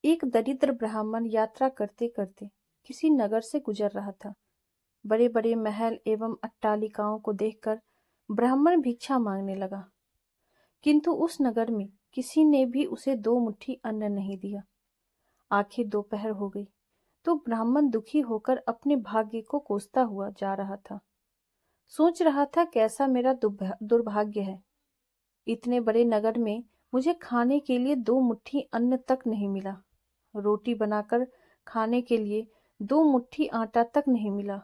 एक दरिद्र ब्राह्मण यात्रा करते करते किसी नगर से गुजर रहा था। बड़े बड़े महल एवं अट्टालिकाओं को देखकर ब्राह्मण भिक्षा मांगने लगा, किंतु उस नगर में किसी ने भी उसे 2 मुट्ठी अन्न नहीं दिया। आखिर दोपहर हो गई तो ब्राह्मण दुखी होकर अपने भाग्य को कोसता हुआ जा रहा था। सोच रहा था, कैसा मेरा दुर्भाग्य है। इतने बड़े नगर में मुझे खाने के लिए 2 मुट्ठी अन्न तक नहीं मिला। रोटी बनाकर खाने के लिए 2 मुट्ठी आटा तक नहीं मिला।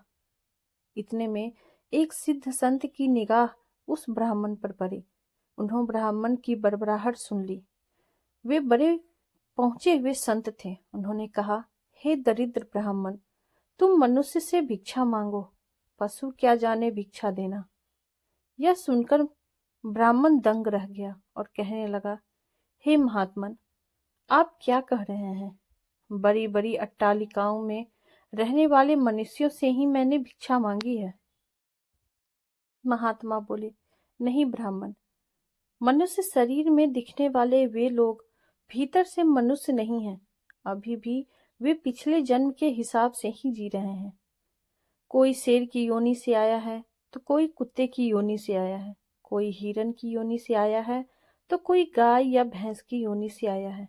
इतने में एक सिद्ध संत की निगाह उस ब्राह्मण पर पड़ी। उन्होंने ब्राह्मण की बड़बड़ाहट सुन ली। वे बड़े पहुंचे हुए संत थे। उन्होंने कहा, हे दरिद्र ब्राह्मण, तुम मनुष्य से भिक्षा मांगो, पशु क्या जाने भिक्षा देना। यह सुनकर ब्राह्मण दंग रह गया और कहने लगा, हे महात्मन, आप क्या कह रहे हैं? बड़ी बड़ी अट्टालिकाओं में रहने वाले मनुष्यों से ही मैंने भिक्षा मांगी है। महात्मा बोले, नहीं ब्राह्मण, मनुष्य शरीर में दिखने वाले वे लोग भीतर से मनुष्य नहीं हैं। अभी भी वे पिछले जन्म के हिसाब से ही जी रहे हैं। कोई शेर की योनि से आया है तो कोई कुत्ते की योनि से आया है, कोई हिरन की योनि से आया है तो कोई गाय या भैंस की योनि से आया है।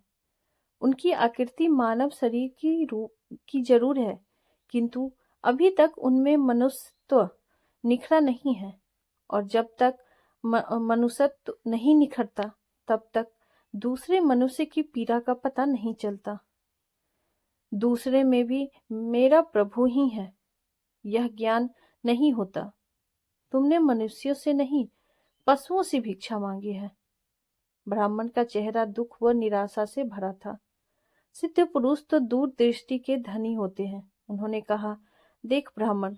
उनकी आकृति मानव शरीर की जरूर है, किंतु अभी तक उनमें मनुष्यत्व निखरा नहीं है। और जब तक मनुष्यत्व नहीं निखरता, तब तक दूसरे मनुष्य की पीड़ा का पता नहीं चलता। दूसरे में भी मेरा प्रभु ही है, यह ज्ञान नहीं होता। तुमने मनुष्यों से नहीं, पशुओं से भिक्षा मांगी है। ब्राह्मण का चेहरा दुख व निराशा से भरा था। सिद्ध पुरुष तो दूरदृष्टि के धनी होते हैं। उन्होंने कहा, देख ब्राह्मण,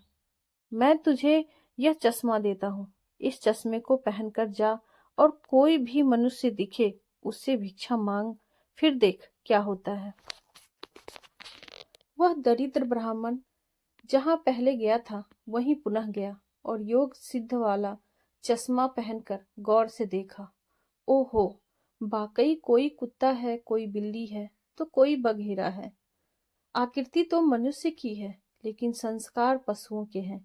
मैं तुझे यह चश्मा देता हूँ। इस चश्मे को पहनकर जा और कोई भी मनुष्य दिखे उससे भिक्षा मांग, फिर देख क्या होता है। वह दरिद्र ब्राह्मण जहां पहले गया था वहीं पुनः गया और योग सिद्ध वाला चश्मा पहनकर गौर से देखा। ओहो, वाकई कोई कुत्ता है, कोई बिल्ली है तो कोई बघेरा है। आकृति तो मनुष्य की है, लेकिन संस्कार पशुओं के हैं।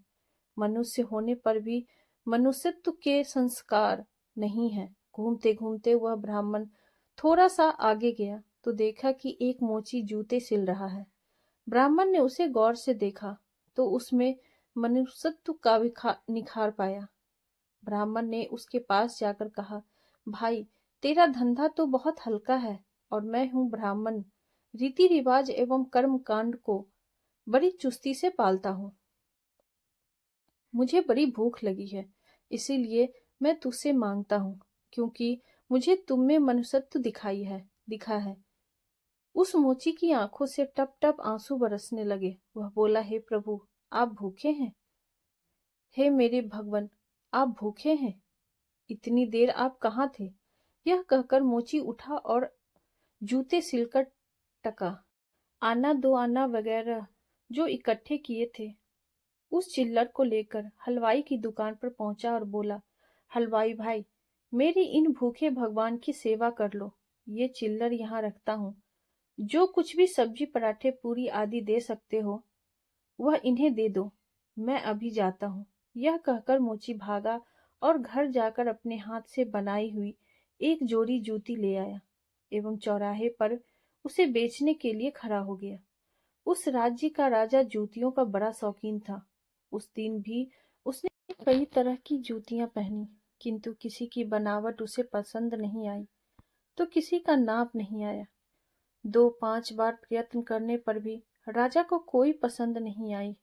मनुष्य होने पर भी मनुष्यत्व के संस्कार नहीं है। घूमते घूमते वह ब्राह्मण थोड़ा सा आगे गया तो देखा कि एक मोची जूते सिल रहा है। ब्राह्मण ने उसे गौर से देखा तो उसमें मनुष्यत्व का निखार पाया। ब्राह्मण ने उसके पास जाकर कहा, भाई, तेरा धंधा तो बहुत हल्का है और मैं हूँ ब्राह्मण, रीति रिवाज एवं कर्म कांड को बड़ी चुस्ती से पालता हूँ। मुझे बड़ी भूख लगी है, इसीलिए मैं तुझसे मांगता हूँ, क्योंकि मुझे तुम में मनुष्यत्व दिखा है। उस मोची की आंखों से टप टप आंसू बरसने लगे। वह बोला, हे प्रभु, आप भूखे हैं? हे मेरे भगवान, आप भूखे हैं? इतनी देर आप कहाँ थे? यह कहकर मोची उठा और जूते सिलकर टका। आना दो आना वगैरह जो इकट्ठे किए थे, उस चिल्लर को लेकर हलवाई की दुकान पर पहुंचा और बोला, हलवाई भाई, मेरी इन भूखे भगवान की सेवा कर लो। ये चिल्लर यहाँ रखता हूँ। जो कुछ भी सब्जी पराठे पूरी आदि दे सकते हो वह इन्हें दे दो, मैं अभी जाता हूँ। यह कहकर मोची भागा और घर जाकर अपने हाथ से बनाई हुई एक जोड़ी जूती ले आया एवं चौराहे पर उसे बेचने के लिए खड़ा हो गया। उस राज्य का राजा जूतियों का बड़ा शौकीन था। उस दिन भी उसने कई तरह की जूतियां पहनी, किंतु किसी की बनावट उसे पसंद नहीं आई तो किसी का नाप नहीं आया। 2-5 बार प्रयत्न करने पर भी राजा को कोई पसंद नहीं आई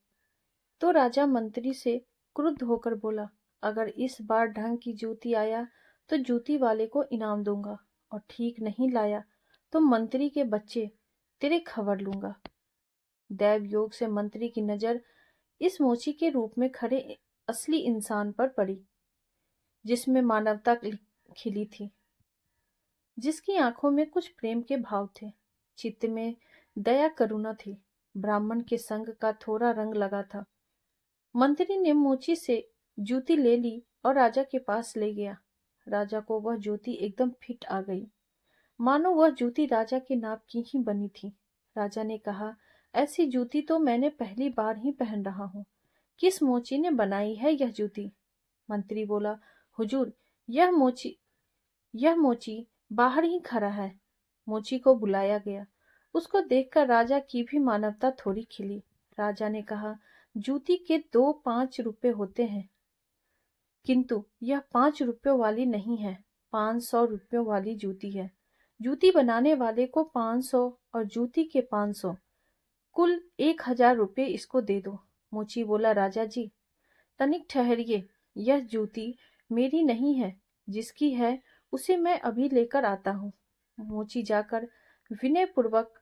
तो राजा मंत्री से क्रुद्ध होकर बोला, अगर इस बार ढंग की जूती आया तो जूती वाले को इनाम दूंगा, और ठीक नहीं लाया तो मंत्री के बच्चे तेरे खबर लूंगा। दैव योग से मंत्री की नजर इस मोची के रूप में खड़े असली इंसान पर पड़ी, जिसमें मानवता खिली थी, जिसकी आंखों में कुछ प्रेम के भाव थे, चित्त में दया करुणा थी। ब्राह्मण के संग का थोड़ा रंग लगा था। मंत्री ने मोची से जूती ले ली और राजा के पास ले गया। राजा को वह जूती एकदम फिट आ गई। मानो वह जूती राजा के नाप की ही बनी थी। राजा ने कहा, ऐसी जूती तो मैंने पहली बार ही पहन रहा हूँ। किस मोची ने बनाई है यह जूती? मंत्री बोला, हुजूर, यह मोची बाहर ही खड़ा है। मोची को बुलाया गया। उसको देखकर राजा की भी मानवता थोड़ी खिली। राजा ने कहा, जूती के 2 5 रुपए होते हैं, किंतु यह 5 रुपयों वाली नहीं है, 500 रुपयों वाली जूती है। जूती बनाने वाले को 500 और जूती के 500, कुल 1000 रुपये इसको दे दो। मोची बोला, राजा जी तनिक ठहरिए, यह जूती मेरी नहीं है, जिसकी है उसे मैं अभी लेकर आता हूँ। मोची जाकर विनयपूर्वक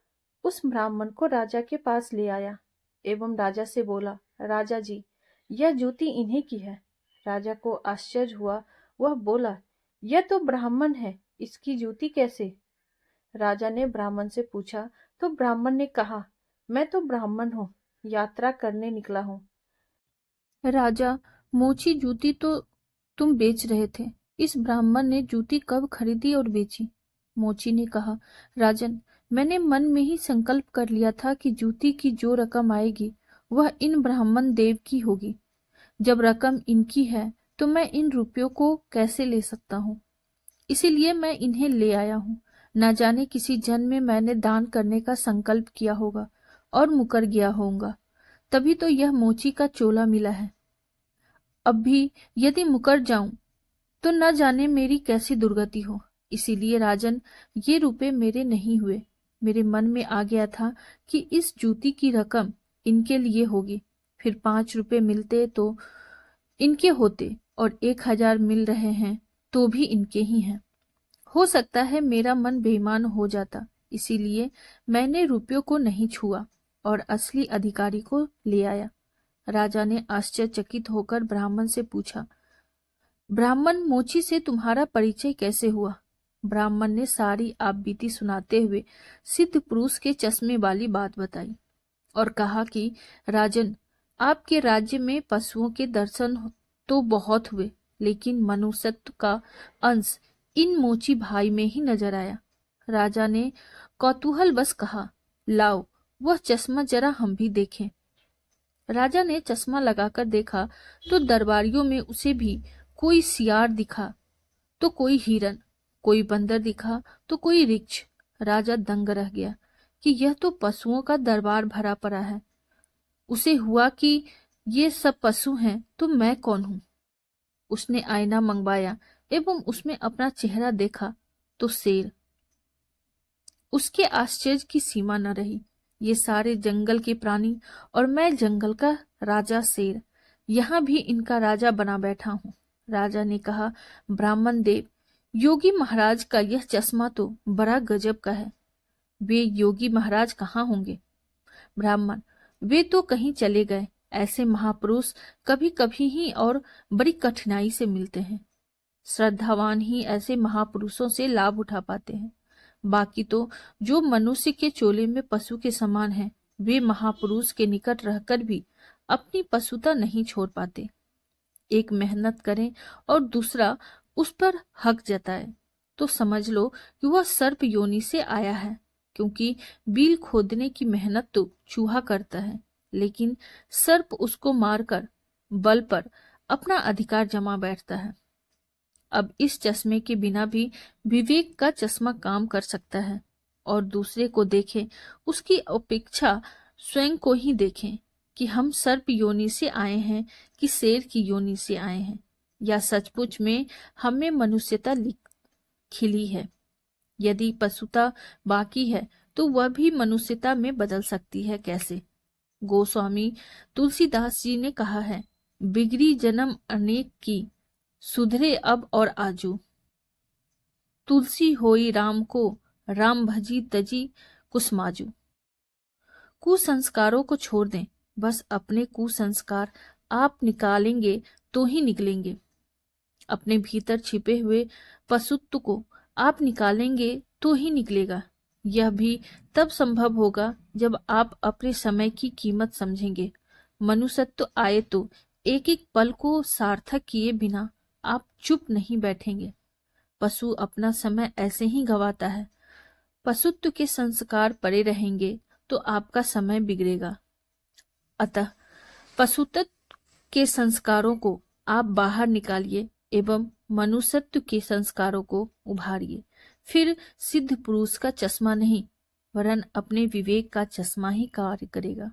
उस ब्राह्मण को राजा के पास ले आया एवं राजा से बोला, राजा जी यह जूती इन्हीं की है। राजा को आश्चर्य हुआ। वह बोला, यह तो ब्राह्मण है, इसकी जूती कैसे? राजा ने ब्राह्मण से पूछा तो ब्राह्मण ने कहा, मैं तो ब्राह्मण हूँ, यात्रा करने निकला हूँ। राजा, मोची जूती तो तुम बेच रहे थे, इस ब्राह्मण ने जूती कब खरीदी और बेची? मोची ने कहा, राजन, मैंने मन में ही संकल्प कर लिया था कि जूती की जो रकम आएगी वह इन ब्राह्मण देव की होगी। जब रकम इनकी है तो मैं इन रुपयों को कैसे ले सकता हूँ, इसीलिए मैं इन्हें ले आया हूँ। न जाने किसी जन्म में मैंने दान करने का संकल्प किया होगा और मुकर गया होऊंगा, तभी तो यह मोची का चोला मिला है। अब भी यदि मुकर जाऊं तो न जाने मेरी कैसी दुर्गति हो। इसीलिए राजन, ये रुपए मेरे नहीं हुए। मेरे मन में आ गया था कि इस जूती की रकम इनके लिए होगी, फिर 5 रुपए मिलते तो इनके होते और 1000 मिल रहे हैं तो भी इनके ही हैं। हो सकता है मेरा मन बेईमान हो जाता, इसीलिए मैंने रुपयों को नहीं छुआ और असली अधिकारी को ले आया। राजा ने आश्चर्यचकित होकर ब्राह्मण से पूछा, ब्राह्मण, मोची से तुम्हारा परिचय कैसे हुआ? ब्राह्मण ने सारी आपबीती सुनाते हुए सिद्ध पुरुष के चश्मे वाली बात बताई और कहा कि राजन, आपके राज्य में पशुओं के दर्शन तो बहुत हुए, लेकिन मनुष्यत्व का अंश इन मोची भाई में ही नजर आया। राजा ने कौतूहलवश कहा, लाओ वह चश्मा जरा हम भी देखें। राजा ने चश्मा लगाकर देखा तो दरबारियों में उसे भी कोई सियार दिखा तो कोई हिरन, कोई बंदर दिखा तो कोई रिछ। राजा दंग रह गया कि यह तो पशुओं का दरबार भरा पड़ा है। उसे हुआ कि ये सब पशु हैं तो मैं कौन हूं। उसने आईना मंगवाया एवं उसमें अपना चेहरा देखा तो शेर। उसके आश्चर्य की सीमा न रही। ये सारे जंगल के प्राणी और मैं जंगल का राजा शेर, यहाँ भी इनका राजा बना बैठा हूँ। राजा ने कहा, ब्राह्मण देव, योगी महाराज का यह चश्मा तो बड़ा गजब का है। वे योगी महाराज कहाँ होंगे? ब्राह्मण, वे तो कहीं चले गए। ऐसे महापुरुष कभी कभी ही और बड़ी कठिनाई से मिलते हैं। श्रद्धावान ही ऐसे महापुरुषों से लाभ उठा पाते हैं। बाकी तो जो मनुष्य के चोले में पशु के समान है, वे महापुरुष के निकट रहकर भी अपनी पशुता नहीं छोड़ पाते। एक मेहनत करें और दूसरा उस पर हक जताए तो समझ लो कि वह सर्प योनि से आया है, क्योंकि बिल खोदने की मेहनत तो चूहा करता है, लेकिन सर्प उसको मारकर बल पर अपना अधिकार जमा बैठता है। अब इस चश्मे के बिना भी विवेक का चश्मा काम कर सकता है और दूसरे को देखें उसकी अपेक्षा स्वयं को ही देखें कि हम सर्प योनि से आए हैं कि शेर की योनि से आए हैं, या सचमुच में हमें मनुष्यता खिली है। यदि पशुता बाकी है तो वह भी मनुष्यता में बदल सकती है। कैसे? गोस्वामी तुलसीदास जी ने कहा है, बिगड़ी जन्म अनेक की, सुधरे अब और आजू। तुलसी होई राम को, राम भजी तजी कुसमाजू। कुसंस्कारों को छोड़ दें, बस अपने कुसंस्कार आप निकालेंगे तो ही निकलेंगे। अपने भीतर छिपे हुए पशुत्व को आप निकालेंगे तो ही निकलेगा। यह भी तब संभव होगा जब आप अपने समय की कीमत समझेंगे। मनुष्यत्व आए तो एक एक पल को सार्थक किए बिना आप चुप नहीं बैठेंगे। पशु अपना समय ऐसे ही गंवाता है, पशुत्व के संस्कार पड़े रहेंगे तो आपका समय बिगड़ेगा। अतः पशुत्व के संस्कारों को आप बाहर निकालिए एवं मनुष्यत्व के संस्कारों को उभारिए। फिर सिद्ध पुरुष का चश्मा नहीं वरन अपने विवेक का चश्मा ही कार्य करेगा।